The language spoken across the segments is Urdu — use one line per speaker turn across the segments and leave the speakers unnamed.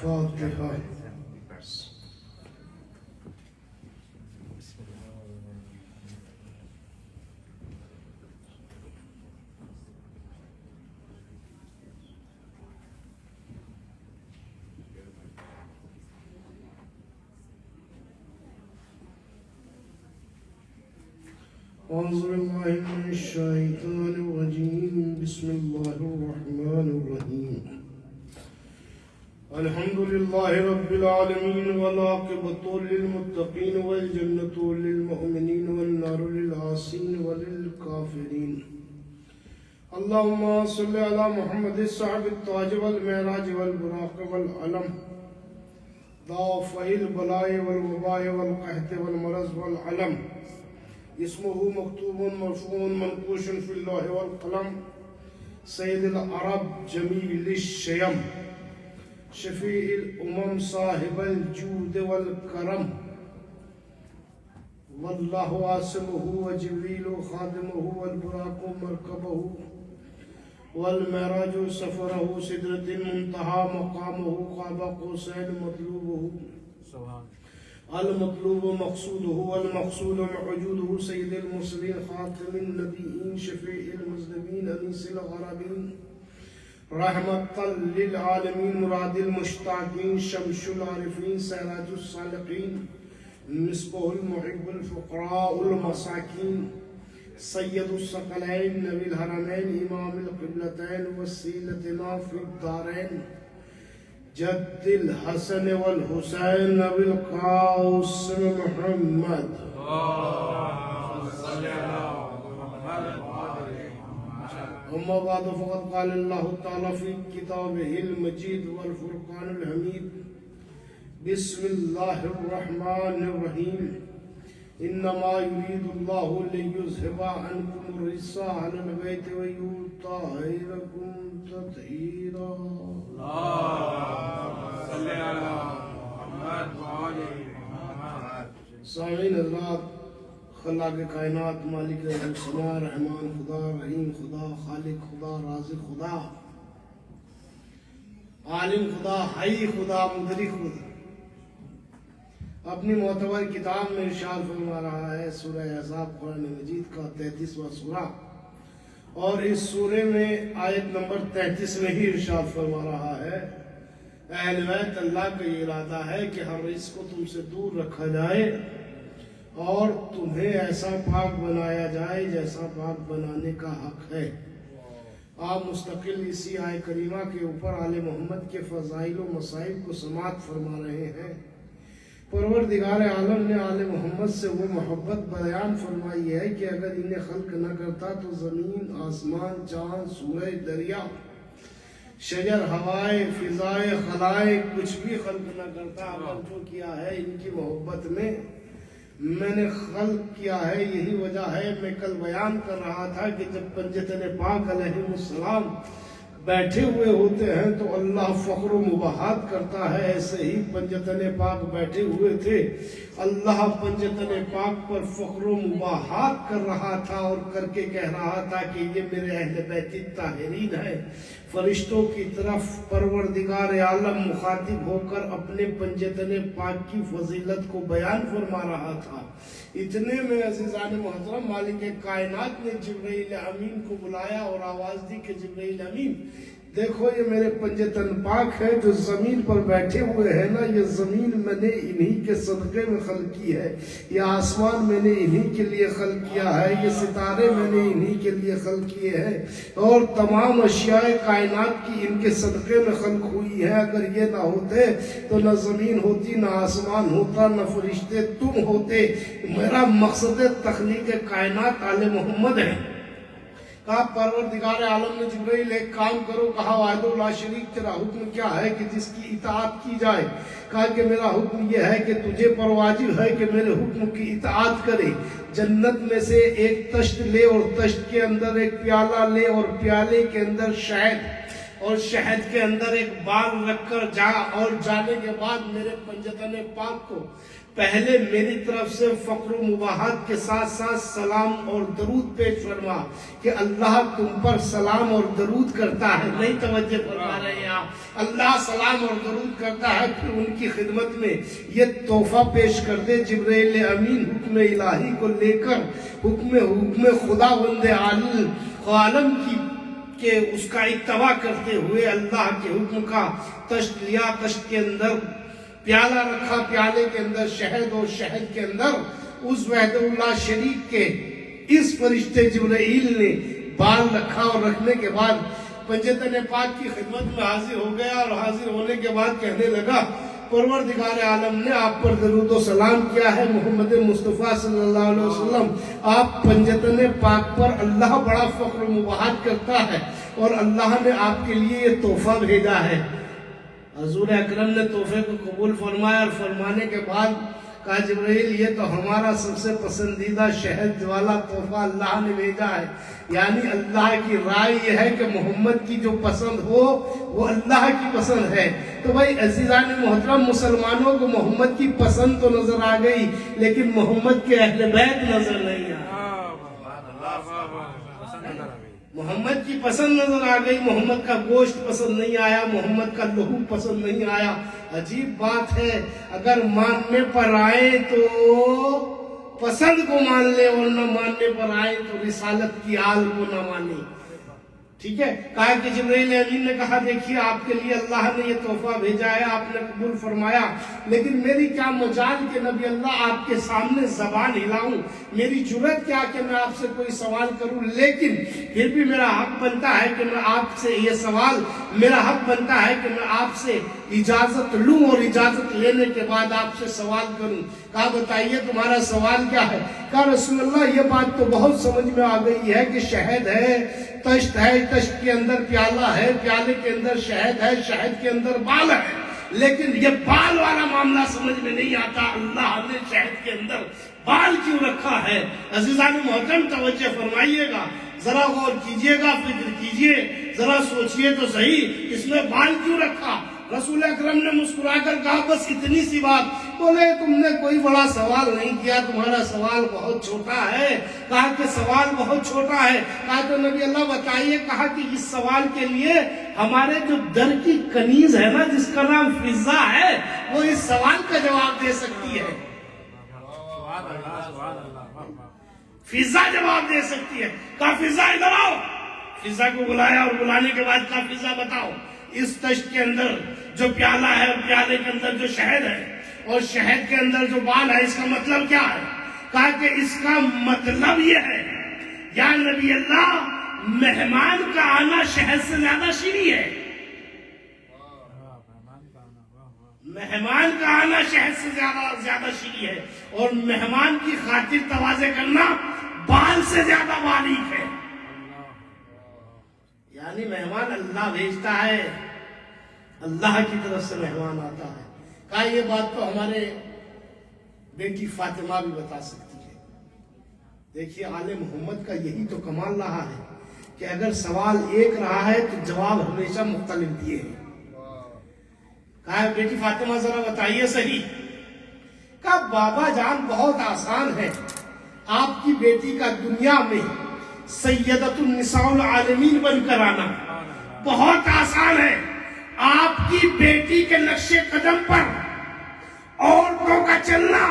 فاتحة. أعوذ بالله من الشيطان الرجيم. بسم الله الرحمن الرحيم. الحمد لله رب العالمين والعاقبة للمتقين والجنة للمؤمنين والنار للعاصين وللكافرين. اللهم صل على محمد صاحب التاج والمعراج والبراق والعلم دافع البلاء والوباء والقحط والمرض والعلم. اسمه مكتوب مرفوع منقوش في اللوح والقلم. سيد العرب جميل الشيم شفيع الأمم صاحب الجود والكرم. والله عاصمه وجبريل خادمه والبراق مركبه والمعراج سفره سدرة المنتهى مقامه قاب قوسين مطلوبه المطلوب مقصوده والمقصود وجوده. سيد المرسلين خاتم النبيين شفيع المذنبين أنيس الغرابين رحمة للعالمين مراد المشتاقين شمس العارفين سراج الصالحين مصباح المحب الفقراء المساكين سيد الثقلين نبي الحرمين إمام القبلتين وسيلتنا في الدارين جد الحسن والحسين نبي القاسم محمد. أما بعد فقد قال الله تعالى في كتابه المجيد والفرقان الحميد. بسم الله الرحمن الرحيم. إنما يريد الله ليذهب عنكم الرجس أهل البيت ويطهركم تطهيرا. صل على محمد وآل محمد. سامعین حضرات، خلاق کائنات، مالک السماء، رحمان خدا، رحیم خدا، خالق خدا، رازق خدا، عالم خدا، حی خدا، مدرک خدا اپنی معتبر کتاب میں ارشاد فرما رہا ہے. سورہ احزاب قرآن مجید کا 33واں سورہ، اور اس سورے میں آیت نمبر 33 میں ہی ارشاد فرما رہا ہے اہل بیت اللہ کا یہ ارادہ ہے کہ ہر رزق کو تم سے دور رکھا جائے اور تمہیں ایسا پاک بنایا جائے جیسا پاک بنانے کا حق ہے. آپ مستقل اسی آیت کریمہ کے اوپر آل محمد کے فضائل و مسائل کو سماعت فرما رہے ہیں. پروردگار عالم نے آل محمد سے وہ محبت بیان فرمائی ہے کہ اگر انہیں خلق نہ کرتا تو زمین، آسمان، چاند، سورج، دریا، شجر، ہوائے، فضائے، خلائق کچھ بھی خلق نہ کرتا. عمل جو کیا ہے ان کی محبت میں نے خلق کیا ہے. یہی وجہ ہے میں کل بیان کر رہا تھا کہ جب پنجتن پاک علیہ السلام بیٹھے ہوئے ہوتے ہیں تو اللہ فخر و مباحات کرتا ہے. ایسے ہی پنجتن پاک بیٹھے ہوئے تھے، اللہ پنجتن پاک پر فخر و مباحات کر رہا تھا اور کر کے کہہ رہا تھا کہ یہ میرے اہل بیت طاہرین ہیں. فرشتوں کی طرف پروردگار عالم مخاطب ہو کر اپنے پنجتن پاک کی فضیلت کو بیان فرما رہا تھا. اتنے میں عزیزان محترم مالک کائنات نے جبرائیل امین کو بلایا اور آواز دی کہ جبرائیل امین دیکھو یہ میرے پنجتن پاک ہے جو زمین پر بیٹھے ہوئے ہیں نا، یہ زمین میں نے انہی کے صدقے میں خلق کی ہے، یہ آسمان میں نے انہی کے لیے خلق کیا ہے، یہ ستارے میں نے انہی کے لیے خلق کیے ہیں، اور تمام اشیاء کائنات کی ان کے صدقے میں خلق ہوئی ہے. اگر یہ نہ ہوتے تو نہ زمین ہوتی، نہ آسمان ہوتا، نہ فرشتے تم ہوتے. میرا مقصد تخلیق کائنات آل محمد ہے. کہا پروردگار عالم نے جبرائیل ایک کام کرو. کہا واحد لا شریک تیرا حکم کیا ہے کہ جس کی اطاعت کی جائے؟ کہا کہ میرا حکم یہ ہے کہ تجھے پر واجب ہے کہ میرے حکم کی اطاعت کرے. جنت میں سے ایک تشت لے اور تشت کے اندر ایک پیالہ لے اور پیالے کے اندر شہد اور شہد کے اندر ایک بال رکھ کر جا، اور جانے کے بعد میرے پنجتن پاک کو پہلے میری طرف سے فقر و مباحت کے ساتھ ساتھ سلام اور درود پیش فرما کہ اللہ تم پر سلام اور درود کرتا ہے. نہیں توجہ فرما رہے ہیں آپ؟ اللہ سلام اور درود کرتا ہے. پھر ان کی خدمت میں یہ تحفہ پیش کر دے جبرائیل امین حکم الہی کو لے کر حکم خدا بند عالم کی کہ اس کا اتباع کرتے ہوئے اللہ کے حکم کا تشت لیا. تشت کے اندر پیالہ رکھا، پیالے کے اندر شہد، اور شہد کے اندر اس وحدہ اللہ شریک کے اس فرشتے جبرائیل نے بال رکھا، اور رکھنے کے بعد پنجتن پاک کی خدمت میں حاضر ہو گیا. اور حاضر ہونے کے بعد کہنے لگا پروردگار عالم نے آپ پر درود و سلام کیا ہے محمد مصطفیٰ صلی اللہ علیہ وسلم. آپ پنجتن پاک پر اللہ بڑا فخر و مباحت کرتا ہے، اور اللہ نے آپ کے لیے یہ تحفہ بھیجا ہے. حضور اکرم نے تحفے کو قبول فرمایا، اور فرمانے کے بعد کہا جبرائیل یہ تو ہمارا سب سے پسندیدہ شہد والا تحفہ اللہ نے بھیجا ہے. یعنی اللہ کی رائے یہ ہے کہ محمد کی جو پسند ہو وہ اللہ کی پسند ہے. تو بھائی عزیزان محترم، مسلمانوں کو محمد کی پسند تو نظر آ گئی، لیکن محمد کے اہل بیت نظر نہیں آئے. محمد کی پسند نظر آ گئی، محمد کا گوشت پسند نہیں آیا، محمد کا لہو پسند نہیں آیا. عجیب بات ہے، اگر ماننے پر آئے تو پسند کو مان لے، اور نہ ماننے پر آئے تو رسالت کی آل کو نہ مانے. ٹھیک ہے. کہا کہ جبرائیل امین نے کہا دیکھیے آپ کے لیے اللہ نے یہ تحفہ بھیجا ہے، آپ نے قبول فرمایا، لیکن میری کیا مجال کہ نبی اللہ آپ کے سامنے زبان ہلاؤں، میری جرت کیا کہ میں آپ سے کوئی سوال کروں. لیکن پھر بھی میرا حق بنتا ہے کہ میں آپ سے یہ سوال، میرا حق بنتا ہے کہ میں آپ سے اجازت لوں، اور اجازت لینے کے بعد آپ سے سوال کروں. کہا بتائیے تمہارا سوال کیا ہے؟ کہا رسول اللہ یہ بات تو بہت سمجھ میں آ گئی ہے کہ شہد ہے، تشت ہے، تشت کے اندر پیالہ ہے، پیالے کے اندر شہد ہے، شہد کے اندر بال ہے، لیکن یہ بال والا معاملہ سمجھ میں نہیں آتا، اللہ نے شہد کے اندر بال کیوں رکھا ہے؟ عزیزان محترم توجہ فرمائیے گا، ذرا غور کیجئے گا، فکر کیجئے، ذرا سوچئے تو صحیح، اس میں بال کیوں رکھا؟ رسول اکرم نے مسکرا کر کہا بس اتنی سی بات. بولے تم نے کوئی بڑا سوال نہیں کیا، تمہارا سوال بہت چھوٹا ہے. کہا کہ سوال بہت چھوٹا ہے. کہا تو نبی اللہ بتائیے. کہا کہ اس سوال کے لیے ہمارے جو در کی کنیز ہے نا، جس کا نام فضا ہے، وہ اس سوال کا جواب دے سکتی ہے. فضا جواب دے سکتی ہے. کہا فضا ادھر آؤ. فضا کو بلایا، اور بلانے کے بعد کہا فضا بتاؤ اس تشت کے اندر جو پیالہ ہے، اور پیالے کے اندر جو شہد ہے، اور شہد کے اندر جو بال ہے، اس کا مطلب کیا ہے؟ کہا کہ اس کا مطلب یہ ہے یا نبی اللہ مہمان کا آنا شہد سے زیادہ شیریں ہے. مہمان کا آنا شہد سے زیادہ شیریں ہے، اور مہمان کی خاطر تواضع کرنا بال سے زیادہ باریک ہے. یعنی مہمان اللہ بھیجتا ہے، اللہ کی طرف سے مہمان آتا ہے. کہا یہ بات تو ہمارے بیٹی فاطمہ بھی بتا سکتی ہے. دیکھیے آل محمد کا یہی تو کمال رہا ہے کہ اگر سوال ایک رہا ہے تو جواب ہمیشہ مختلف دیے ہیں. کہا بیٹی فاطمہ ذرا بتائیے صحیح. کہا بابا جان بہت آسان ہے، آپ کی بیٹی کا دنیا میں سیدۃ النساء العالمین بن کر آنا بہت آسان ہے. آپ کی بیٹی کے نقش قدم پر عورتوں کا چلنا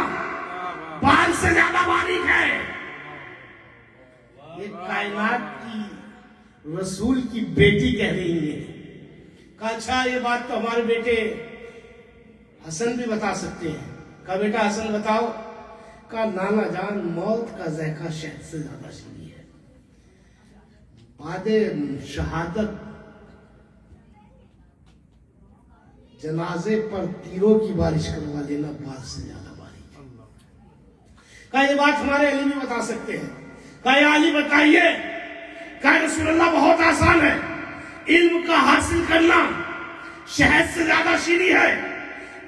بال سے زیادہ باریک ہے. یہ کائنات کی رسول کی بیٹی کہہ رہی ہے. کہا اچھا یہ بات تو ہمارے بیٹے حسن بھی بتا سکتے ہیں. کہا بیٹا حسن بتاؤ. کہا نانا جان موت کا ذائقہ شہد سے زیادہ شیریں ہے. بعد شہادت جنازے پر تیروں کی بارش کروا لینا بال سے زیادہ باریک ہے. کہا یہ بات ہمارے علی بھی بتا سکتے ہیں. کہا یا علی بتائیے. کہا رسول اللہ بہت آسان ہے، علم کا حاصل کرنا شہد سے زیادہ شیریں ہے،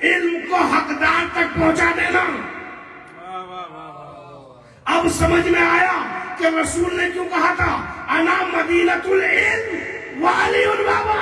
علم کو حقدار تک پہنچا دینا. اب سمجھ میں آیا کہ رسول نے کیوں کہا تھا انا مدینۃ العلم وعلی البابا.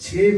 6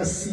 80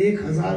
1000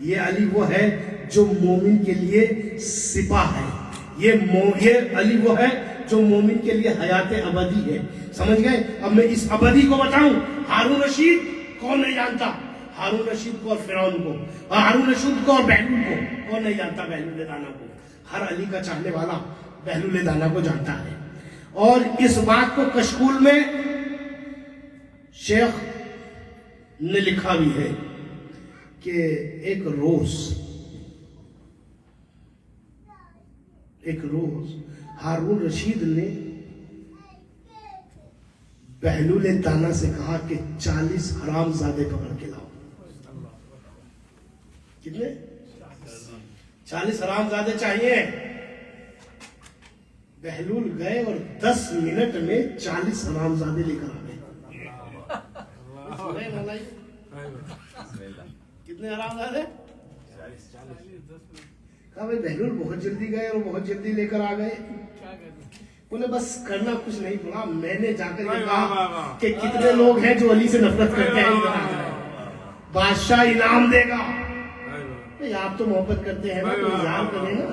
یہ علی وہ ہے جو مومن کے لیے سپاہ ہے، یہ علی وہ ہے جو مومن کے لیے حیات ابدی ہے. سمجھ گئے؟ اب میں اس ابدی کو بتاؤں. ہارون رشید کون نہیں جانتا؟ ہارون رشید کو اور فرعون کو، اور ہارون رشید کو اور بہلول کو. کون نہیں جانتا بہلول دانا کو؟ ہر علی کا چاہنے والا بہلول دانا کو جانتا ہے. اور اس بات کو کشکول میں شیخ نے لکھا بھی ہے کہ ایک روز ہارون رشید نے بہلول دانا سے کہا کہ 40 حرام زادے پکڑ کے لاؤ. کتنے؟ 40 حرام زادے چاہیے. بہلول گئے اور 10 منٹ میں 40 حرام زادے لے کر آ گئے. کتنے حرام زادے؟ 40. کہا بھائی بہلول بہت جلدی گئے اور بہت جلدی لے کر آ گئے. انہیں بس کرنا کچھ نہیں پڑا. میں نے جا کر یہ کہا کہ کتنے لوگ ہیں جو علی سے نفرت کرتے ہیں، بادشاہ انعام دے گا. آپ تو محبت کرتے ہیں نا، تو اظہار کریں نا.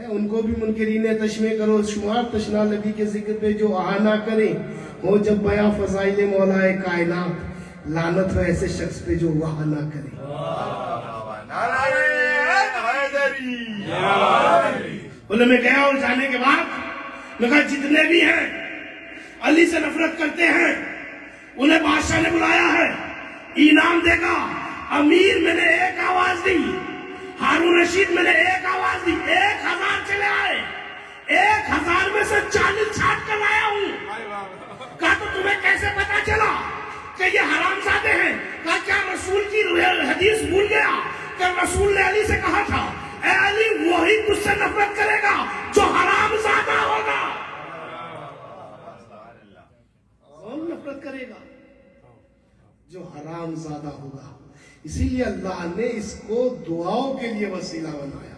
ان کو بھی منکرین تشمیع کرو شمار تشنا لبی کے ذکر پہ جو آنا کریں ہو جب بیاں فضائل مولا کائنات. لعنت ہو ایسے شخص پہ جو وہاں نہ کرے. بولے میں گیا اور جانے کے بعد میں کہا جتنے بھی ہیں علی سے نفرت کرتے ہیں انہیں بادشاہ نے بلایا ہے، انعام دے گا. امیر میں نے ایک آواز دی، ہارون رشید میں نے ایک آواز دی. 1000 چلے آئے، 1000 میں سے 40 چھانٹ کر لایا ہوں. کہا تو تمہیں کیسے پتا چلا کہ یہ حرام زادے ہیں؟ کہا کیا رسول کی حدیث بھول گیا کہ رسول نے علی سے کہا تھا اے علی وہی تجھ سے نفرت کرے گا جو حرام زادہ ہوگا. کون نفرت کرے گا؟ جو حرام زادہ ہوگا. اسی لیے اللہ نے اس کو دعاؤں کے لیے وسیلہ بنایا،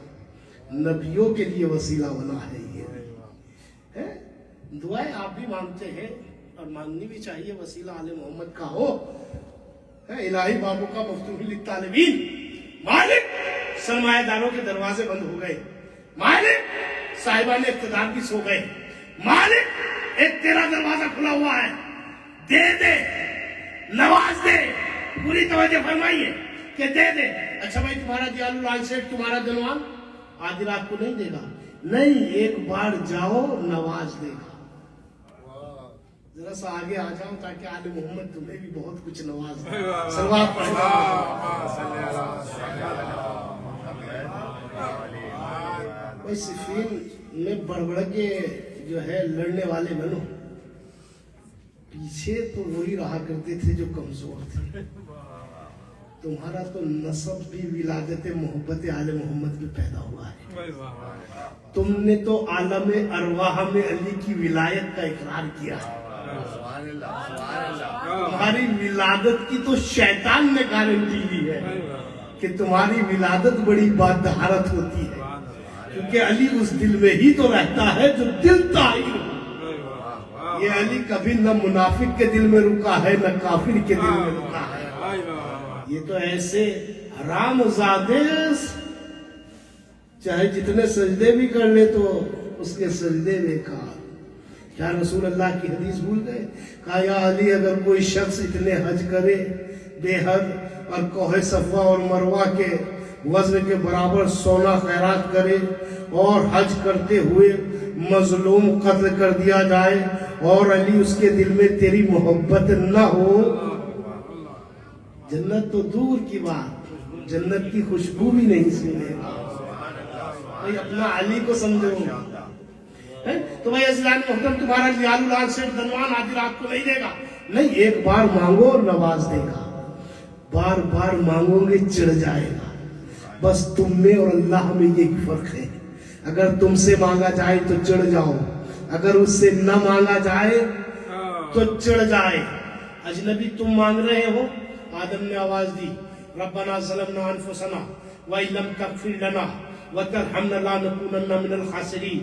نبیوں کے لیے وسیلہ بنا ہے. یہ دعائیں آپ بھی مانگتے ہیں اور مانگنی بھی چاہیے. وسیلہ آل محمد کا ہو. الہی بابو کا مفتوح للطالبین، مالک سرمایہ داروں کے دروازے بند ہو گئے، مالک صاحبان اقتدار بھی سو گئے، مالک ایک تیرا دروازہ کھلا ہوا ہے، دے دے، نواز دے. پوری توجہ فرمائیے کہ دے دے. اچھا بھائی تمہارا دیالو لال سیٹھ تمہارا دلوان آدھی رات کو نہیں دے گا. نہیں، ایک بار جاؤ نواز دے گا. ذرا سا آگے آ جاؤ تاکہ آل محمد تمہیں بھی بہت کچھ نواز دے. صلوات پڑھیں. کوئی صفین میں بڑھ کے جو ہے لڑنے والے بنو. پیچھے تو وہی رہا کرتے تھے جو کمزور تھے. تمہارا تو نسب بھی ولادت محبت آل محمد میں پیدا ہوا ہے. تم نے تو عالم ارواح میں علی کی ولایت کا اقرار کیا ہے. تمہاری ولادت کی تو شیطان نے گارنٹی دی ہے کہ تمہاری ولادت بڑی بادہارت ہوتی ہے، کیونکہ علی اس دل میں ہی تو رہتا ہے جو دل طاہر ہو. یہ علی کبھی نہ منافق کے دل میں رکا ہے نہ کافر کے دل میں رکا ہے. یہ تو ایسے حرام زادے چاہے جتنے سجدے بھی کر لے تو اس کے سجدے بیکار. کیا رسول اللہ کی حدیث بھول گئے؟ کہا یا علی اگر کوئی شخص اتنے حج کرے بے حد اور کوہ صفا اور مروہ کے وزن کے برابر سونا خیرات کرے اور حج کرتے ہوئے مظلوم قتل کر دیا جائے اور علی اس کے دل میں تیری محبت نہ ہو، جنت تو دور کی بات، جنت کی خوشبو بھی نہیں سنے گا. بھائی اپنا علی کو سمجھو. تو بھائی عزیزان محترم تمہارا دیالو لال سیٹھ دنوان آدھی رات کو نہیں دے گا. نہیں، ایک بار مانگو اور نواز دے گا. بار بار مانگو گے چڑھ جائے گا. بس تم میں اور اللہ میں یہی فرق ہے. اگر تم سے مانگا جائے تو چڑھ جاؤ، اگر اس سے نہ مانگا جائے تو چڑھ جائے. اجنبی تم مانگ رہے ہو، آدم نے آواز دی ربنا ظلمنا انفسنا وَإِن لَمْ تَغْفِرْ لَنَا وَتَرْحَمْنَا لَنَكُونَنَّ مِنَ الْخَاسِرِينَ.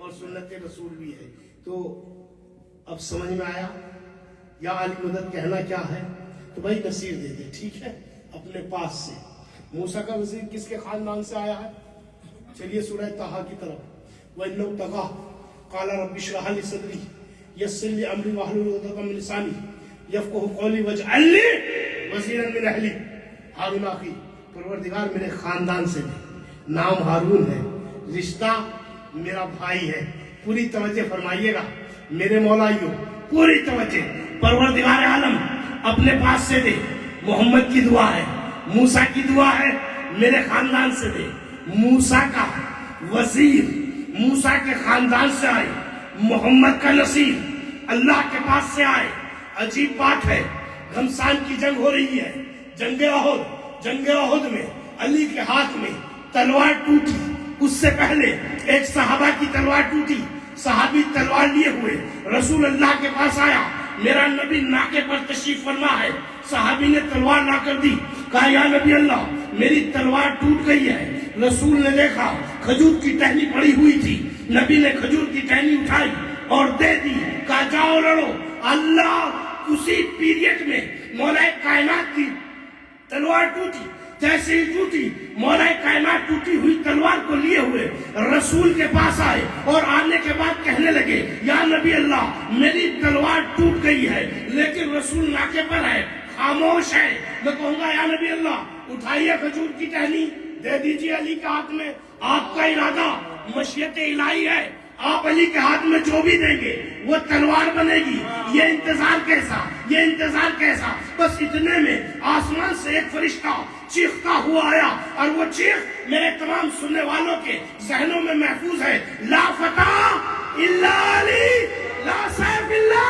اور سنت رسول بھی ہے. تو اب سمجھ میں آیا یا علی مدد کہنا کیا ہے؟ تو بھائی نصیر دے دے، ٹھیک ہے، اپنے پاس سے. موسیٰ کا وزیر کس کے خاندان سے آیا ہے؟ چلیے سورہ طٰہٰ کی طرف. وَإِنَّهُ طَغَىٰ قَالَ رَبِّ اشْرَحْ لِي صَدْرِي يَسِّرْ لِي أَمْرِي وَاحْلُلْ عُقْدَةً مِّن لِّسَانِي يَفْقَهُوا قَوْلِي وَاجْعَل لِّي وَزِيرًا مِّنْ أَهْلِي ہارون آخی، پروردگار میرے خاندان سے دے. نام ہارون ہے، رشتہ میرا بھائی ہے. پوری توجہ فرمائیے گا میرے مولائیوں، پوری توجہ. پروردگار عالم اپنے پاس سے دے. محمد کی دعا ہے، موسیٰ کی دعا ہے، میرے خاندان سے دے. موسیٰ کا وزیر موسیٰ کے خاندان سے آئے، محمد کا نصیر اللہ کے پاس سے آئے. عجیب بات ہے، گھمسان کی جنگ ہو رہی ہے، جنگ احد میں علی کے ہاتھ میں تلوار ٹوٹی. اس سے پہلے ایک صحابہ کی تلوار ٹوٹی. صحابی تلوار لیے ہوئے رسول اللہ کے پاس آیا، میرا نبی ناکے پر تشریف فرما ہے. صحابی نے تلوار لا کر دی، کہا یا نبی اللہ میری تلوار ٹوٹ گئی ہے. رسول نے دیکھا کھجور کی ٹہنی پڑی ہوئی تھی، نبی نے کھجور کی ٹہنی اٹھائی اور دے دی، کہا جاؤ لڑو. اللہ اسی پیریڈ میں مولا کائنات کی تلوار ٹوٹی. جیسے ہی ٹوٹی، مولا کائنات ٹوٹی ہوئی تلوار کو لیے ہوئے رسول کے پاس آئے اور آنے کے بعد کہنے لگے یا نبی اللہ میری تلوار ٹوٹ گئی ہے. لیکن رسول ناکے پر ہے، خاموش ہے. میں کہوں گا یا نبی اللہ اٹھائیے کھجور کی ٹہنی، دے دیجیے علی کے ہاتھ میں. آپ کا ارادہ مشیت الہی ہے، آپ علی کے ہاتھ میں جو بھی دیں گے وہ تلوار بنے گی. یہ انتظار کیسا. بس اتنے میں آسمان سے ایک فرشتہ چیختا ہوا آیا، اور وہ چیخ میرے تمام سننے والوں کے ذہنوں میں محفوظ ہے. لا فتح الا علی، لا سیف الا.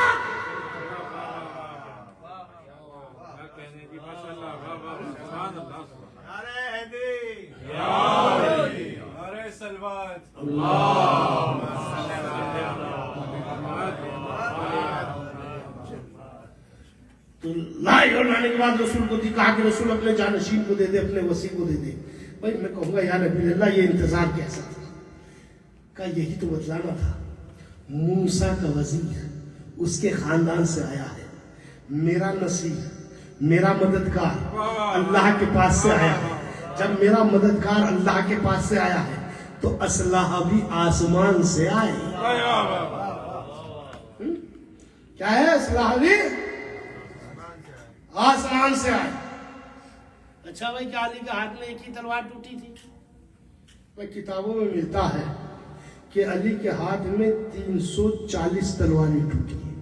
تو لائے اور لانے کے بعد رسول کو کہا کہ رسول اپنے جانشین کو دے دے، اپنے وسیع کو دے دے. بھائی میں کہوں گا یا نبی اللہ یہ انتظار کیسا تھا؟ کہا یہی تو بتلانا تھا. موسیٰ کا وزیر اس کے خاندان سے آیا ہے، میرا نصیر میرا مددگار اللہ کے پاس سے آیا ہے. جب میرا مددگار اللہ کے پاس سے آیا ہے تو اسلحہ بھی آسمان سے آئے. کیا ہے؟ اسلحہ بھی آسمان سے آئے. اچھا بھائی کیا علی کے ہاتھ میں ایک ہی تلوار ٹوٹی تھی؟ بھائی کتابوں میں ملتا ہے کہ علی کے ہاتھ میں 340 تلواریں ٹوٹی ہیں.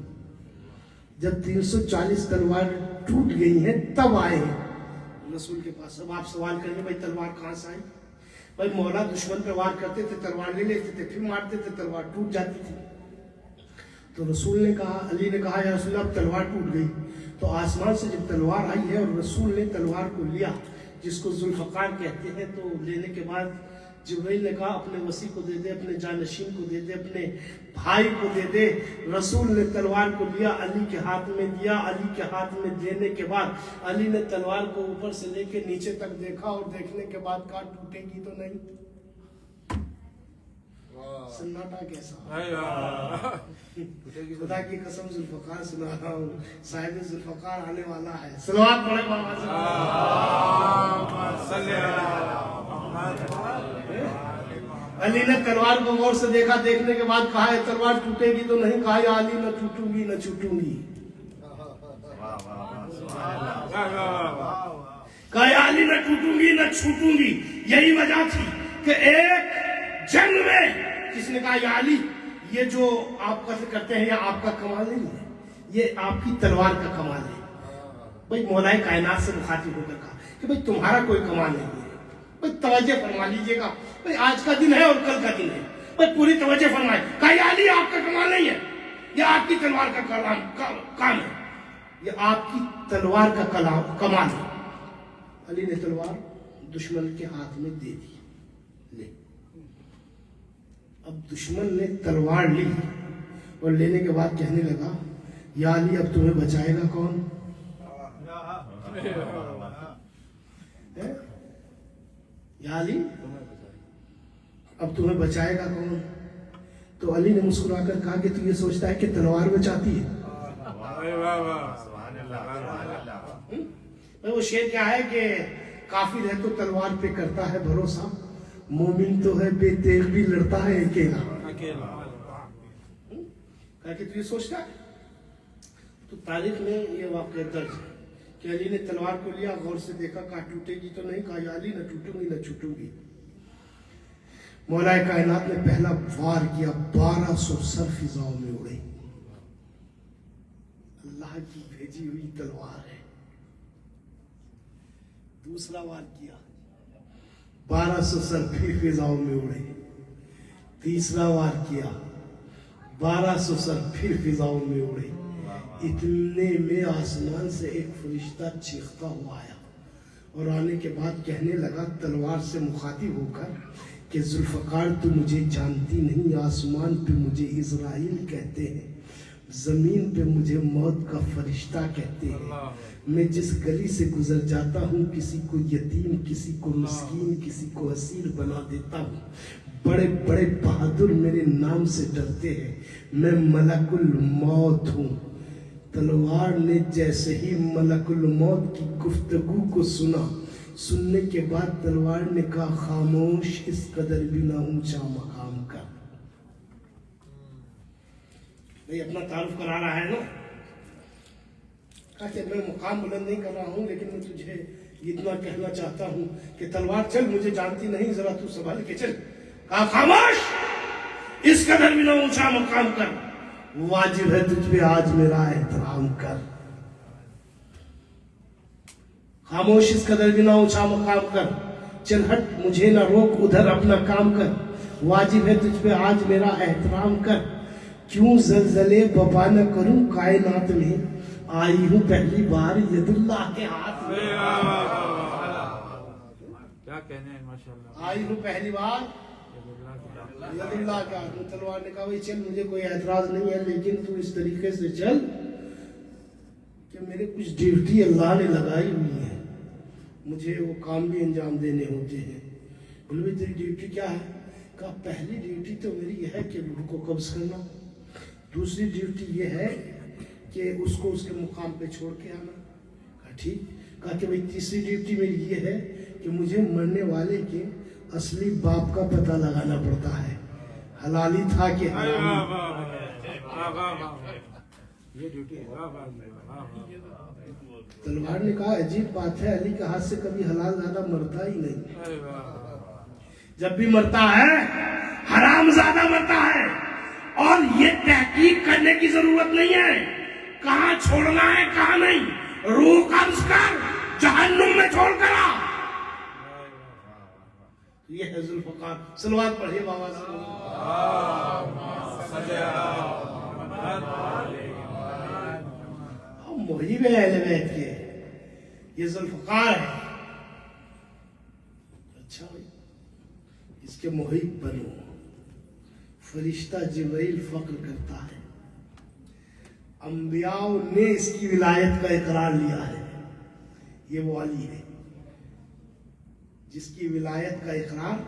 جب 340 تلوار ٹوٹ گئی ہیں تب آئے ہیں رسول کے پاس. اب آپ سوال کریں بھائی تلوار کہاں سے آئی؟ بھائی مولا دشمن پہ وار کرتے تھے، تلوار لے لیتے تھے، پھر مارتے تھے، تلوار ٹوٹ جاتی تھی. تو رسول نے کہا، علی نے کہا یا رسول اللہ اب تلوار ٹوٹ گئی. تو آسمان سے جب تلوار آئی ہے اور رسول نے تلوار کو لیا، جس کو ذوالفقار کہتے ہیں، تو لینے کے بعد جبرائیل نے کہا اپنے وسیع کو دے دے، اپنے جانشین کو دے دے، اپنے بھائی کو دے دے. رسول نے تلوار کو لیا، علی کے ہاتھ میں دیا. علی کے ہاتھ میں دینے کے بعد علی نے تلوار کو اوپر سے لے کے نیچے تک دیکھا اور دیکھنے کے بعد کہا ٹوٹے گی تو نہیں. سناٹا کیسا؟ خدا کی قسم ذوالفقار سنا رہا ہوں، صاحب ذوالفقار آنے والا ہے. صلوات پڑھے بابا صلی علی نے تلوار کو غور سے دیکھا، دیکھنے کے بعد کہا یہ تلوار ٹوٹے گی تو نہیں. کہا یا علی نہ ٹوٹوں گی نہ چھوٹوں گی. کہا یا علی نہ ٹوٹوں گی نہ چھوٹوں گی. یہی وجہ تھی کہ ایک جنگ میں کس نے کہا یا علی یہ جو آپ قتل کرتے ہیں یہ آپ کا کمال نہیں ہے، یہ آپ کی تلوار کا کمال ہے. بھائی مولا کائنات سے مخاطب ہو کر کہا کہ بھئی تمہارا کوئی کمال نہیں ہے. بھئی توجہ فرما لیجئے گا، بھئی آج کا دن ہے اور کل کا دن ہے. بھئی پوری توجہ فرمائے. کہا یا علی آپ کا کمال نہیں ہے، یہ آپ کی تلوار کا کام ہے، یہ آپ کی تلوار کا کمال ہے. علی نے تلوار دشمن کے ہاتھ میں دے دی. لے اب دشمن نے تلوار لی اور لینے کے بعد کہنے لگا یا علی اب تمہیں بچائے گا کون؟ یا علی اب تمہیں بچائے گا کون؟ تو علی نے مسکرا کر کہا کہ تو یہ سوچتا ہے کہ تلوار بچاتی ہے؟ وہ شعر کیا ہے کہ کافر ہے تو تلوار پہ کرتا ہے بھروسہ، مومن تو ہے بے تیغ بھی لڑتا ہے اکیلا. کہا کہ تو یہ سوچتا ہے. تو تاریخ میں یہ واقعہ درج ہے کہ علی نے تلوار کو لیا، غور سے دیکھا، کہا ٹوٹے گی تو نہیں، کہا یا علی نہ ٹوٹوں گی نہ چھوٹوں گی. مولا کائنات نے پہلا وار کیا، 1200 سر فضاؤں میں اڑے. اللہ کی بھیجی ہوئی تلوار ہے. دوسرا وار کیا، 1200 سر پھر فضاؤں میں اڑے. تیسرا وار کیا، 1200 سر پھر فضاؤں میں اڑے. اتنے میں آسمان سے ایک فرشتہ چیختا ہوا آیا اور آنے کے بعد کہنے لگا تلوار سے مخاطب ہو کر کہ ذوالفقار تو مجھے جانتی نہیں، آسمان پہ مجھے اسرائیل کہتے ہیں، زمین پہ مجھے موت کا فرشتہ کہتے ہیں. میں جس گلی سے گزر جاتا ہوں کسی کو یتیم، کسی کو مسکین، کسی کو اسیر بنا دیتا ہوں. بڑے بڑے بہادر میرے نام سے ڈرتے ہیں. میں ملک الموت ہوں. تلوار نے جیسے ہی ملک الموت کی گفتگو کو سنا، سننے کے بعد تلوار نے کہا خاموش، اس قدر بھی نہ اونچا مقام کر. بھئی اپنا تعارف کرا رہا ہے نا، کہا کہ میں مقام بلند نہیں کر رہا ہوں، لیکن میں تجھے اتنا کہنا چاہتا ہوں کہ تلوار چل، مجھے جانتی نہیں، ذرا تو سنبھال کے چل. کہا خاموش، اس قدر بھی نہ اونچا مقام کر، واجب ہے تجھ پہ آج میرا احترام کر. خاموش، اس قدر بھی نہ اونچا مقام کر، چل ہٹ، مجھے نہ روک، ادھر اپنا کام کر، واجب ہے تجھ پہ آج میرا احترام کر. کیوں زلزلے بپا نہ کروں کائنات میں، آئی ہوں پہلی بار ید اللہ کے ہاتھ میں.
کیا کہنے ہیں ماشاءاللہ.
آئی ہوں پہلی بار ید اللہ کے ہاتھ میں. تلوار نے کہا بھائی چل، مجھے کوئی اعتراض نہیں ہے، لیکن تو اس طریقے سے چل کہ میرے کچھ ڈیوٹی اللہ نے لگائی ہوئی ہے، مجھے وہ کام بھی انجام دینے ہوتے ہیں. بولے بھائی تیری ڈیوٹی کیا ہے؟ کہا پہلی ڈیوٹی تو میری یہ ہے کہ روح کو قبض کرنا، دوسری ڈیوٹی یہ ہے کہ اس کو اس کے مقام پہ چھوڑ کے آنا. کہا ٹھیک. کہا کہ بھائی تیسری ڈیوٹی میری یہ ہے کہ مجھے مرنے والے کے اصلی باپ کا پتہ لگانا پڑتا ہے، حلالی تھا کہ حرامی.
یہ ڈیوٹی ہے.
تلوار نے کہا عجیب بات ہے، علی کے ہاتھ سے کبھی حلال زیادہ مرتا ہی نہیں، جب بھی مرتا ہے حرام زیادہ مرتا ہے. اور یہ تحقیق کرنے کی ضرورت نہیں ہے کہاں چھوڑنا ہے کہاں نہیں، روح قبض کر جہنم میں چھوڑ کر آ. یہ ہے ذوالفقار. صلوات پڑھیے بابا سے. محب اہل بیت کے یہ ذوالفقار ہے. اچھا بھائی، اس کے محب بنو. فرشتہ جبرائیل فخر کرتا ہے، انبیاء نے اس کی ولایت کا اقرار لیا ہے. یہ وہ علی ہے جس کی ولایت کا اقرار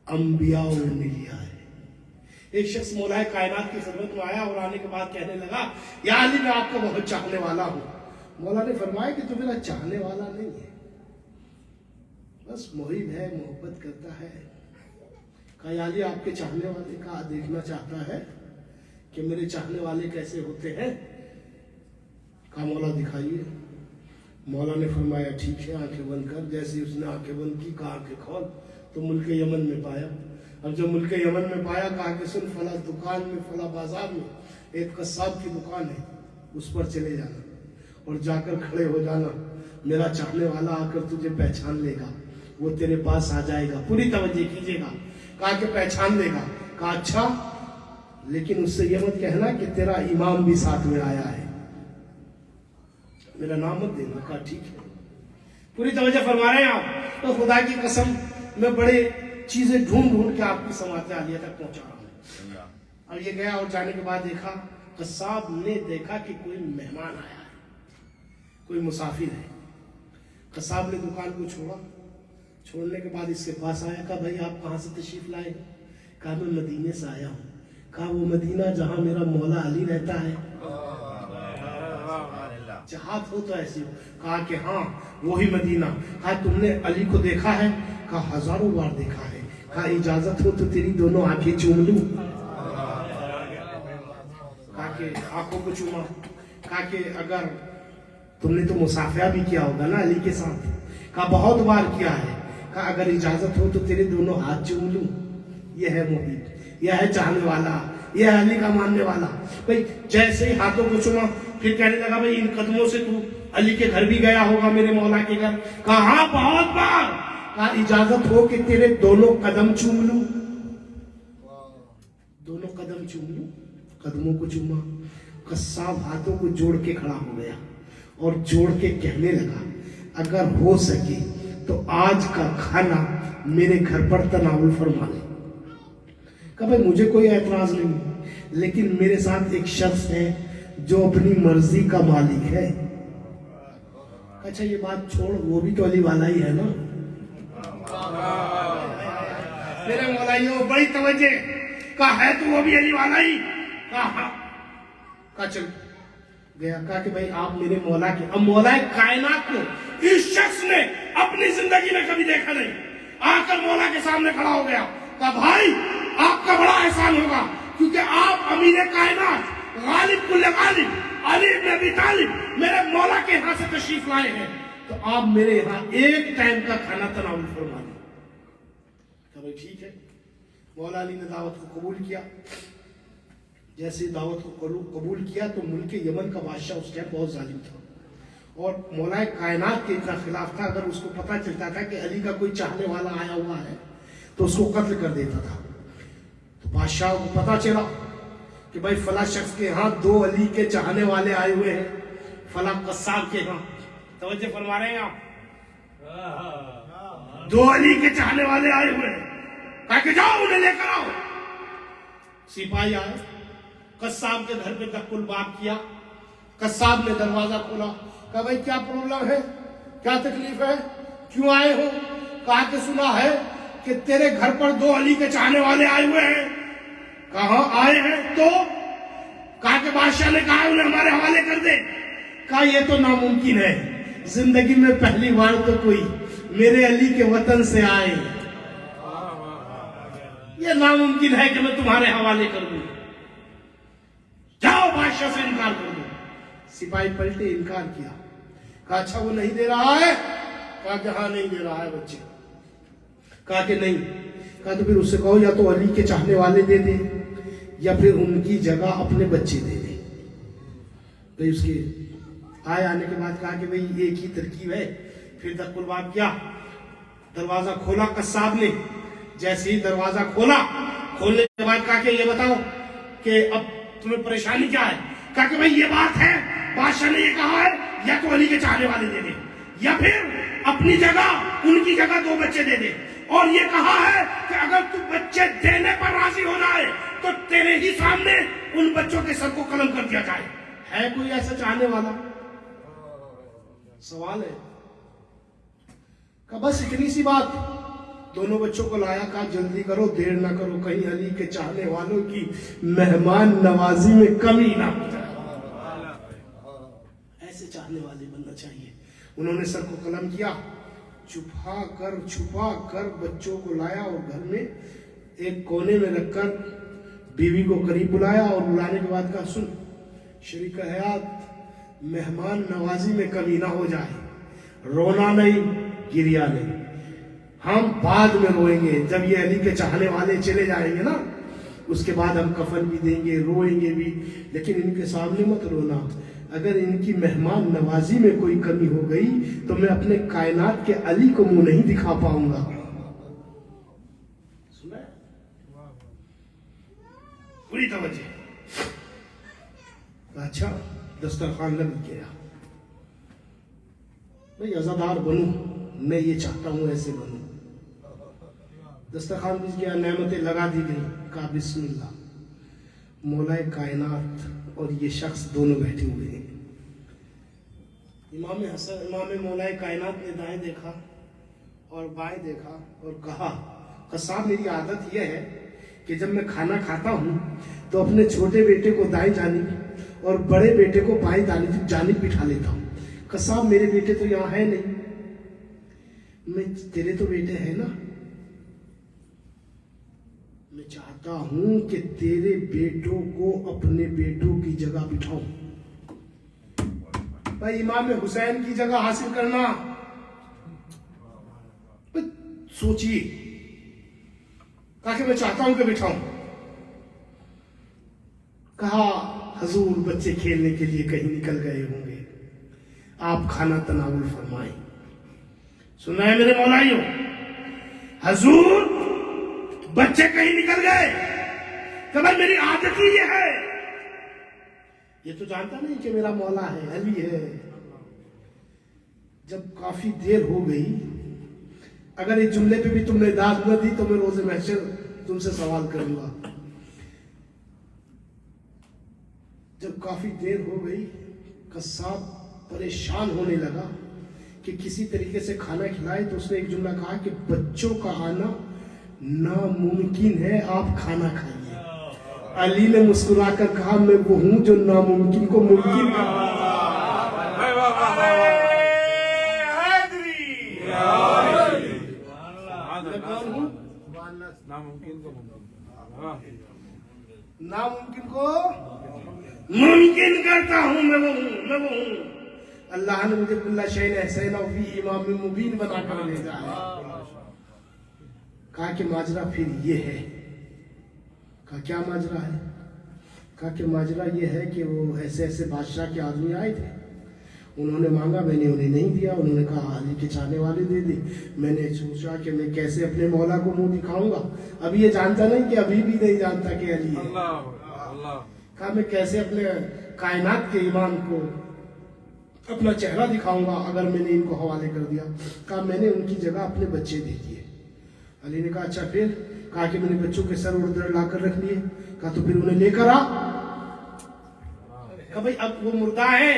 انبیاء نے لیا ہے. ایک شخص مولا کائنات کی خدمت میں آیا اور آنے کے بعد کہنے لگا یا علی میں آپ کا بہت چاہنے والا ہوں. مولا نے فرمایا کہ تو میرا چاہنے والا نہیں ہے، بس محب ہے، محبت کرتا ہے. کہا یا علی آپ کے چاہنے والے کا دیکھنا چاہتا ہے کہ میرے چاہنے والے کیسے ہوتے ہیں. کہا مولا دکھائیے. مولا نے فرمایا ٹھیک ہے، آنکھیں بند کر. جیسے اس نے آنکھیں بند کی، کہا آنکھیں کھول، تو ملک یمن میں پایا. اب جب ملک یمن میں پایا کہا کہ سن، فلاں دکان میں، فلاں بازار میں ایک قصاب کی دکان ہے، اس پر چلے جانا اور جا کر کھڑے ہو جانا. میرا چاہنے والا آ کر تجھے پہچان لے گا، وہ تیرے پاس آ جائے گا. پوری توجہ کیجیے گا. کہا کہ پہچان لے گا. کہا اچھا، لیکن اس سے یہ مت کہنا کہ تیرا امام بھی ساتھ میں آیا ہے، میرا نام مت دینا. کہا ٹھیک ہے. پوری توجہ فرما رہے ہیں آپ. تو خدا کی قسم میں بڑے چیزیں ڈھونڈ کے آپ کی سماعت عالیہ تک پہنچا رہا ہوں. اور یہ گیا اور جانے کے بعد دیکھا، قصاب نے دیکھا کہ کوئی مہمان آیا ہے، کوئی مسافر ہے. قصاب نے دکان کو چھوڑا. چھوڑنے کے بعد اس کے پاس آیا. کہا بھائی آپ کہاں سے تشریف لائے؟ کہا میں مدینے سے آیا ہوں. کہا وہ مدینہ جہاں میرا مولا علی رہتا ہے؟ چاہت ہو تو ایسی ہو. کہا کہ ہاں وہی مدینہ. کہا تم نے علی کو دیکھا ہے؟ کہا ہزاروں بار دیکھا ہے. کہا اجازت ہو تو تیری دونوں آنکھیں چوم لوں. کہا کہ آنکھوں کو چوما. کہا کہ اگر تم نے تو مسافرہ بھی کیا ہوگا نا علی کے ساتھ؟ کہا بہت بار کیا ہے. کہا اگر اجازت ہو تو تیرے دونوں ہاتھ چوم لوں. یہ ہے محب، یہ ہے چاہنے والا، یہ ہے علی کا ماننے والا. بھئی جیسے ہی ہاتھوں کو چوما پھر کہنے لگا بھئی ان قدموں سے تو علی کے گھر بھی گیا ہوگا، میرے مولا کے گھر؟ کہا ہاں بہت بار. کہا اجازت ہو کہ تیرے دونوں قدم چوم لوں. دونوں قدم چوم لوں. قدموں کو چوما. قصاب ہاتھوں کو جوڑ کے کھڑا ہو گیا اور جوڑ کے کہنے لگا اگر ہو سکے تو آج کا کھانا میرے گھر پر تناول فرما لے. کہا بھائی مجھے کوئی اعتراض نہیں، لیکن میرے ساتھ ایک شخص ہے جو اپنی مرضی کا مالک ہے. اچھا یہ بات چھوڑ، وہ بھی تو علی والا ہی ہے نا. میرے مولائیوں بڑی توجہ. کہا ہے تو وہ بھی علی والا ہی؟ کہا ہاں. کہا چل گیا. کہا کہ بھائی آپ میرے مولا کے، اب مولا کائنات کو اس شخص نے اپنی زندگی میں کبھی دیکھا نہیں، آ کر مولا کے سامنے کھڑا ہو گیا. کہا بھائی آپ کا بڑا احسان ہوگا کیونکہ آپ امیر کائنات غالب کل غالب علی بن ابی طالب میرے مولا کے یہاں سے تشریف لائے ہیں، تو آپ میرے یہاں ایک ٹائم کا کھانا تناول فرما دیں. کہا بھائی ٹھیک ہے. مولا علی نے دعوت کو قبول کیا. جیسے دعوت کو قبول کیا تو ملک یمن کا بادشاہ اس ٹائم بہت ظالم تھا اور مولا کائنات کے اتنا خلاف تھا. اگر اس کو پتا چلتا تھا کہ علی کا کوئی چاہنے والا آیا ہوا ہے تو اس کو قتل کر دیتا تھا. تو بادشاہ کو پتا چلا کہ بھائی فلاں شخص کے ہاں دو علی کے چاہنے والے آئے ہوئے ہیں، فلاں قصاب کے ہاں. توجہ فرما رہے ہیں آپ؟ دو علی کے چاہنے والے آئے ہوئے ہیں. کہا کہ جاؤ انہیں لے کر آؤ. سپاہی آئے، قصاب کے گھر پہ دق الباب کیا. قصاب نے دروازہ کھولا. کہا بھائی کیا پرابلم ہے، کیا تکلیف ہے، کیوں آئے ہو؟ کہا کہ سنا ہے کہ تیرے گھر پر دو علی کے چاہنے والے آئے ہوئے ہیں. کہاں آئے ہیں؟ تو کہا کہ بادشاہ نے کہا انہیں ہمارے حوالے کر دے. کہا یہ تو ناممکن ہے، زندگی میں پہلی بار تو کوئی میرے علی کے وطن سے آئے. یہ ناممکن ہے کہ میں تمہارے حوالے کر دوں. جاؤ بادشاہ سے انکار کر دو. سپاہی پلٹے، انکار کیا. کہا اچھا وہ نہیں دے رہا ہے؟ کہا کہ ہاں نہیں دے رہا ہے بچے. کہا کہ نہیں. کہا تو پھر اس سے کہو یا تو علی کے چاہنے والے دے دے یا پھر ان کی جگہ اپنے بچے دے دے. تو اس کے آنے کے بعد کہا کہ بھئی ایک ہی ترکیب ہے. پھر دق الباب کیا، دروازہ کھولا قصاب نے. جیسے ہی دروازہ کھولا، کھولنے کے بعد کہا کہ یہ بتاؤ کہ اب تمہیں پریشانی کیا ہے؟ کہا کہ بھئی یہ بات ہے، بادشاہ نے یہ کہا ہے یا تو علی کے چاہنے والے دے دے یا پھر اپنی جگہ ان کی جگہ دو بچے دے دے. اور یہ کہا ہے کہ اگر تو بچے دینے پر راضی ہو جائے تو تیرے ہی سامنے ان بچوں کے سر کو قلم کر دیا جائے. ہے کوئی ایسا چاہنے والا؟ سوال ہے. کہا بس اتنی سی بات. دونوں بچوں کو لایا. کہا جلدی کرو، دیر نہ کرو، کہیں علی کے چاہنے والوں کی مہمان نوازی میں کمی نہ ہو جائے. ایسے چاہنے والے بننا چاہیے. انہوں نے سر کو قلم کیا. چھپا کر بچوں کو لایا اور گھر میں ایک کونے میں رکھ کر بیوی کو قریب بلایا اور بلانے کے بعد کہا سن شریک حیات، مہمان نوازی میں کمی نہ ہو جائے، رونا نہیں، گریا نہیں. ہم بعد میں روئیں گے جب یہ علی کے چاہنے والے چلے جائیں گے نا، اس کے بعد ہم کفن بھی دیں گے، روئیں گے بھی، لیکن ان کے سامنے مت رونا. اگر ان کی مہمان نوازی میں کوئی کمی ہو گئی تو میں اپنے کائنات کے علی کو منہ نہیں دکھا پاؤں گا. سنا پوری توجہ. اچھا دسترخوان لگ گیا. میں عزادار بنوں، میں یہ چاہتا ہوں ایسے بنوں. دسترخوان بچ گیا، نعمتیں لگا دی گئی. کہا بسم اللہ. مولا کائنات اور یہ شخص دونوں بیٹھے ہوئے ہیں. امام حسن، امام مولا کائنات نے دائیں دیکھا اور بائیں دیکھا اور کہا قصاب میری عادت یہ ہے کہ جب میں کھانا کھاتا ہوں تو اپنے چھوٹے بیٹے کو دائیں جانب اور بڑے بیٹے کو بائیں جانب بٹھا لیتا ہوں کہ صاحب میرے بیٹے تو یہاں ہے نہیں، میں تیرے تو بیٹے ہیں نا، میں چاہتا ہوں کہ تیرے بیٹوں کو اپنے بیٹوں کی جگہ بٹھاؤں۔ بھائی امام حسین کی جگہ حاصل کرنا، سوچئے، کہا کہ میں چاہتا ہوں کہ بٹھاؤں۔ کہا حضور بچے کھیلنے کے لیے کہیں نکل گئے ہوں گے، آپ کھانا تناول فرمائیں۔ سنا ہے میرے مولائیوں، حضور بچے کہیں نکل گئے، کہ بھائی میری عادت ہی یہ ہے، یہ تو جانتا نہیں کہ میرا مولا ہے، علی ہے۔ جب کافی دیر ہو گئی، اگر اس جملے پہ بھی تم نے داد نہ دی تو میں روز محشر تم سے سوال کروں گا۔ جب کافی دیر ہو گئی، قصاب پریشان ہونے لگا کہ کسی طریقے سے کھانا کھلائے، تو اس نے ایک جملہ کہا کہ بچوں کا آنا ناممکن ہے، آپ کھانا کھائیے۔ علی نے مسکرا کر کہا میں وہ ہوں جو ناممکن کو ممکن کرتا ہوں۔ ناممکن کو ممکن کرتا ہوں، میں وہ ہوں۔ اللہ نے مجھے کل شیء احسنہ فی امام مبین بنا کر بھیجا ہے۔ کہا کہ ماجرا پھر یہ ہے۔ کہا کیا ماجرا ہے؟ کہا کہ ماجرا یہ ہے کہ وہ ایسے بادشاہ کے آدمی آئے تھے، انہوں نے مانگا، میں نے انہیں نہیں دیا، انہوں نے کہا علی کے چاہنے والے دے دے۔ میں نے سوچا کہ میں کیسے اپنے مولا کو منہ دکھاؤں گا، ابھی یہ جانتا نہیں کہ ابھی بھی نہیں جانتا کہ علی ہے۔ کہا میں کیسے اپنے کائنات کے امام کو اپنا چہرہ دکھاؤں گا اگر میں نے ان کو حوالے کر دیا۔ کہا میں نے ان کی جگہ اپنے بچے دے دیے۔ علی نے کہا اچھا پھر؟ کہا کہ میں نے بچوں کے سر اڑ لا کر رکھ لیے۔ کہا تو پھر انہیں لے کر آ۔ کہا بھائی اب وہ مردہ ہے،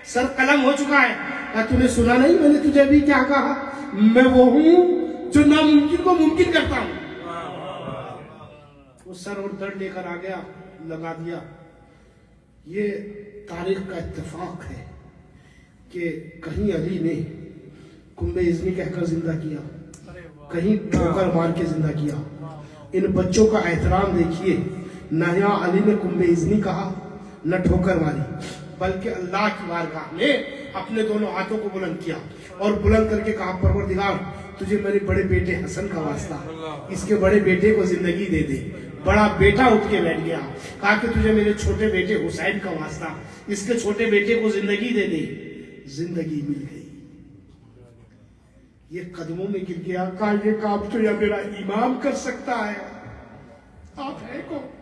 سر قلم ہو چکا ہے۔ کہا تو نے سنا نہیں میں نے تجھے ابھی کیا کہا؟ میں وہ ہوں جو ناممکن کو ممکن کرتا ہوں۔ وہ سر اور دڑ لے کر آ گیا، لگا دیا۔ یہ تاریخ کا اتفاق ہے کہ کہیں علی نے کنبہ اذنی کہہ کر زندہ کیا، کہیں ٹھوکر مار کے زندہ کیا۔ ان بچوں کا احترام دیکھیے، نہ یہاں علی نے کنبہ اذنی کہا نہ ٹھوکر ماری، بلکہ اللہ کی بارگاہ میں اپنے دونوں ہاتھوں کو بلند کیا اور بلند کر کے کہا پروردگار تجھے میرے بڑے بیٹے حسن کا واسطہ، اس کے بڑے بیٹے کو زندگی دے دے۔ بڑا بیٹا اٹھ کے بیٹھ گیا، کہا کہ تجھے میرے چھوٹے بیٹے حسین کا واسطہ، اس کے چھوٹے بیٹے کو زندگی دے دے۔ زندگی مل گئی۔ یہ قدموں میں گر گیا، کہا یہ کام تو یا میرا امام کر سکتا ہے، آپ ہے کون؟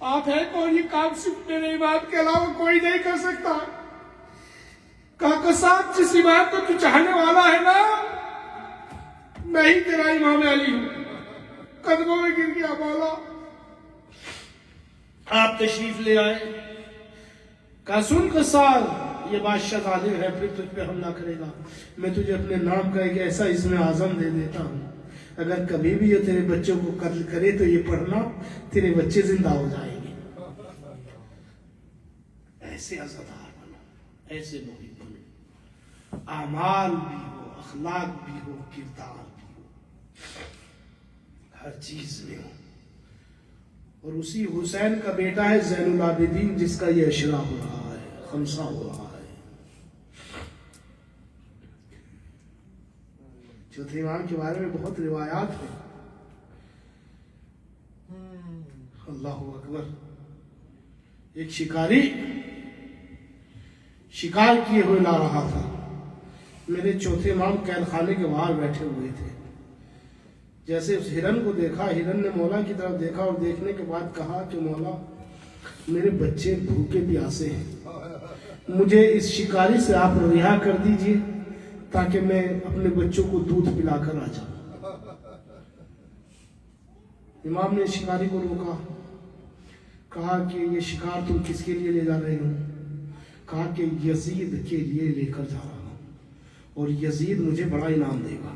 آپ ہے کون؟ یہ کام صرف میرے امام کے علاوہ کوئی نہیں کر سکتا۔ کہا کہ صاحب جس امام کو تو چاہنے والا ہے نا، میں ہی تیرا امام علی ہوں۔ قدموں میں گر گیا، مولا آپ تشریف لے آئے۔ کہا سن قصال، یہ بادشاہ ظالم ہے، پھر تجھ پہ حملہ کرے گا، میں تجھے اپنے نام کا ایک ایسا اسم اعظم دے دیتا ہوں، اگر کبھی بھی یہ تیرے بچوں کو قتل کرے تو یہ پڑھنا تیرے بچے زندہ ہو جائیں گے۔ ایسے عزادار بنو، ایسے محب بنو، اعمال بھی ہو، اخلاق بھی ہو، کردار بھی ہو، ہر چیز میں ہو۔ اور اسی حسین کا بیٹا ہے زین العابدین، جس کا یہ اشرا ہو رہا ہے، خمسہ ہو رہا ہے۔ چوتھے امام کے بارے میں بہت روایات ہیں۔ اللہ اکبر۔ ایک شکاری شکار کیے ہوئے لا رہا تھا، میرے چوتھے امام قید خانے کے باہر بیٹھے ہوئے تھے۔ جیسے اس ہرن کو دیکھا، ہرن نے مولا کی طرف دیکھا اور دیکھنے کے بعد کہا کہ مولا میرے بچے بھوکے پیاسے ہیں، مجھے اس شکاری سے آپ رہا کر دیجئے تاکہ میں اپنے بچوں کو دودھ پلا کر آ جاؤں۔ امام نے شکاری کو روکا، کہا کہ یہ شکار تم کس کے لیے لے جا رہے ہو؟ کہا کہ یزید کے لیے لے کر جا رہا ہوں اور یزید مجھے بڑا انعام دے گا۔